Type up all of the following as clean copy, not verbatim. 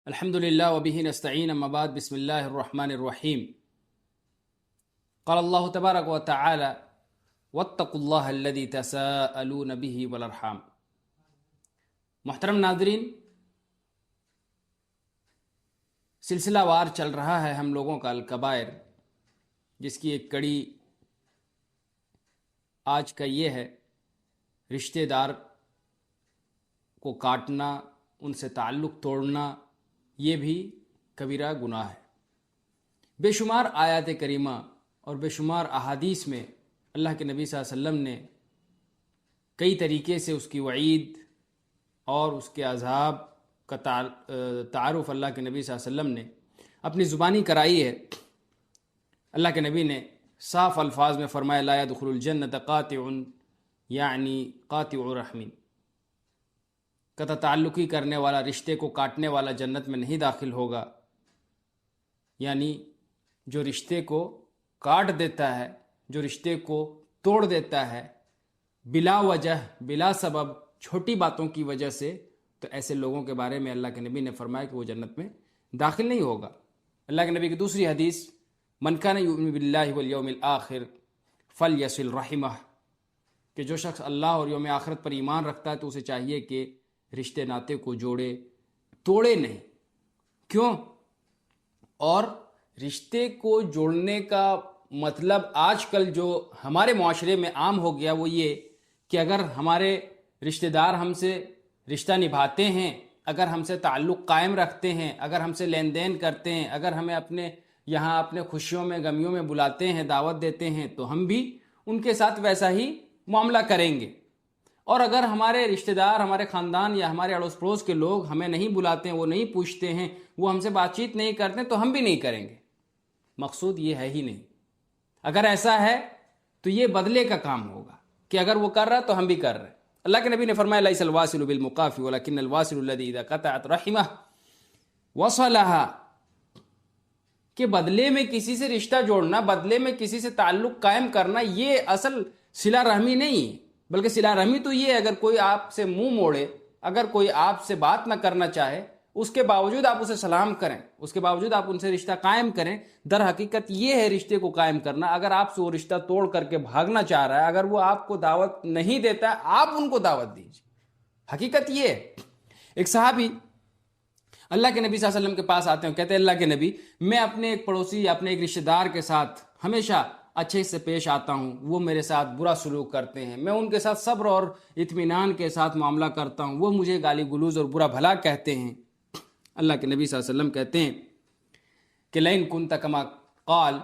الحمد لله وبه نستعين اما بعد بسم الله الرحمن الرحيم قال الله تبارك وتعالى واتقوا الله الذي تساءلون به والارحام۔ محترم ناظرین، سلسلہ وار چل رہا ہے ہم لوگوں کا الکبائر، جس کی ایک کڑی آج کا یہ ہے رشتہ دار کو کاٹنا، ان سے تعلق توڑنا، یہ بھی کبیرہ گناہ ہے۔ بے شمار آیات کریمہ اور بے شمار احادیث میں اللہ کے نبی صلی اللہ علیہ وسلم نے کئی طریقے سے اس کی وعید اور اس کے عذاب کا تعارف اللہ کے نبی صلی اللہ علیہ وسلم نے اپنی زبانی کرائی ہے۔ اللہ کے نبی نے صاف الفاظ میں فرمایا لا يدخل الجنت قاطع یعنی قاطع رحم، قطع تعلقی کرنے والا، رشتے کو کاٹنے والا جنت میں نہیں داخل ہوگا، یعنی جو رشتے کو کاٹ دیتا ہے، جو رشتے کو توڑ دیتا ہے بلا وجہ، بلا سبب، چھوٹی باتوں کی وجہ سے، تو ایسے لوگوں کے بارے میں اللہ کے نبی نے فرمایا کہ وہ جنت میں داخل نہیں ہوگا۔ اللہ کے نبی کی دوسری حدیث من کان یؤمن باللہ والیوم الآخر فلیصل رحمہ، کہ جو شخص اللہ اور یوم آخرت پر ایمان رکھتا ہے تو اسے چاہیے کہ رشتے ناطے کو جوڑے، توڑے نہیں۔ کیوں؟ اور رشتے کو جوڑنے کا مطلب آج کل جو ہمارے معاشرے میں عام ہو گیا وہ یہ کہ اگر ہمارے رشتہ دار ہم سے رشتہ نبھاتے ہیں، اگر ہم سے تعلق قائم رکھتے ہیں، اگر ہم سے لین دین کرتے ہیں، اگر ہمیں اپنے یہاں اپنے خوشیوں میں غمیوں میں بلاتے ہیں، دعوت دیتے ہیں، تو ہم بھی ان کے ساتھ ویسا ہی معاملہ کریں گے۔ اور اگر ہمارے رشتہ دار، ہمارے خاندان یا ہمارے اڑوس پڑوس کے لوگ ہمیں نہیں بلاتے ہیں، وہ نہیں پوچھتے ہیں، وہ ہم سے بات چیت نہیں کرتے ہیں، تو ہم بھی نہیں کریں گے۔ مقصود یہ ہے ہی نہیں۔ اگر ایسا ہے تو یہ بدلے کا کام ہوگا کہ اگر وہ کر رہا تو ہم بھی کر رہے ہیں۔ اللہ کے نبی نے فرمایا لیس الواصل بالمقافی ولکن الواصل الذی اذا قطعت رحمہ وصلها، کہ بدلے میں کسی سے رشتہ جوڑنا، بدلے میں کسی سے تعلق قائم کرنا، یہ اصل صلہ رحمی نہیں ہے، بلکہ صلہ رحمی تو یہ ہے اگر کوئی آپ سے منہ موڑے، اگر کوئی آپ سے بات نہ کرنا چاہے، اس کے باوجود آپ اسے سلام کریں، اس کے باوجود آپ ان سے رشتہ قائم کریں، در حقیقت یہ ہے رشتے کو قائم کرنا۔ اگر آپ سے وہ رشتہ توڑ کر کے بھاگنا چاہ رہا ہے، اگر وہ آپ کو دعوت نہیں دیتا ہے، آپ ان کو دعوت دیجیے۔ حقیقت یہ ہے۔ ایک صحابی اللہ کے نبی صلی اللہ علیہ وسلم کے پاس آتے ہیں، کہتے ہیں اللہ کے نبی، میں اپنے ایک پڑوسی، اپنے ایک رشتہ دار کے ساتھ ہمیشہ اچھے سے پیش آتا ہوں، وہ میرے ساتھ برا سلوک کرتے ہیں، میں ان کے ساتھ صبر اور اطمینان کے ساتھ معاملہ کرتا ہوں، وہ مجھے گالی گلوز اور برا بھلا کہتے ہیں۔ اللہ کے نبی صلی اللہ علیہ وسلم کہتے ہیں کہ لئن کنت کما قال،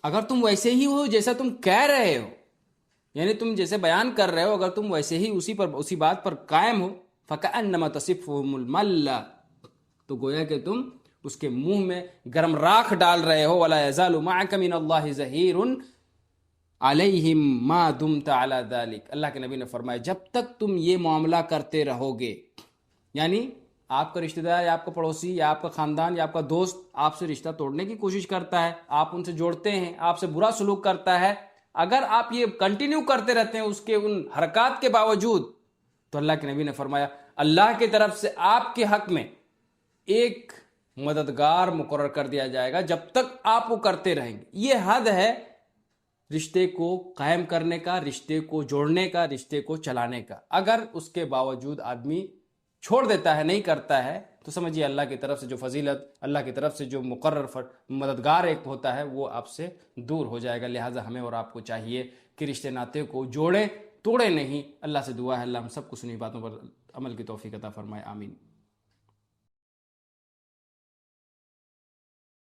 اگر تم ویسے ہی ہو جیسا تم کہہ رہے ہو، یعنی تم جیسے بیان کر رہے ہو، اگر تم ویسے ہی اسی بات پر قائم ہو، فکأنما تصفهم المل، تو گویا کہ تم اس کے منہ میں گرم راکھ ڈال رہے ہو۔ ولا یزال معک من اللہ ظہیر علیہم ما دمت علی ذلک، اللہ کے نبی نے فرمایا جب تک تم یہ معاملہ کرتے رہو گے، یعنی آپ کا رشتہ دار یا آپ کا پڑوسی یا آپ کا خاندان یا آپ کا دوست آپ سے رشتہ توڑنے کی کوشش کرتا ہے، آپ ان سے جوڑتے ہیں، آپ سے برا سلوک کرتا ہے، اگر آپ یہ کنٹینیو کرتے رہتے ہیں اس کے ان حرکات کے باوجود، تو اللہ کے نبی نے فرمایا اللہ کی طرف سے آپ کے حق میں ایک مددگار مقرر کر دیا جائے گا جب تک آپ وہ کرتے رہیں گے۔ یہ حد ہے رشتے کو قائم کرنے کا، رشتے کو جوڑنے کا، رشتے کو چلانے کا۔ اگر اس کے باوجود آدمی چھوڑ دیتا ہے، نہیں کرتا ہے، تو سمجھیے اللہ کی طرف سے جو فضیلت، اللہ کی طرف سے جو مقرر مددگار ایک ہوتا ہے وہ آپ سے دور ہو جائے گا۔ لہٰذا ہمیں اور آپ کو چاہیے کہ رشتے ناطے کو جوڑیں، توڑے نہیں۔ اللہ سے دعا ہے اللہ ہم سب کو سنی باتوں پر عمل کی توفیق عطا فرمائے، آمین۔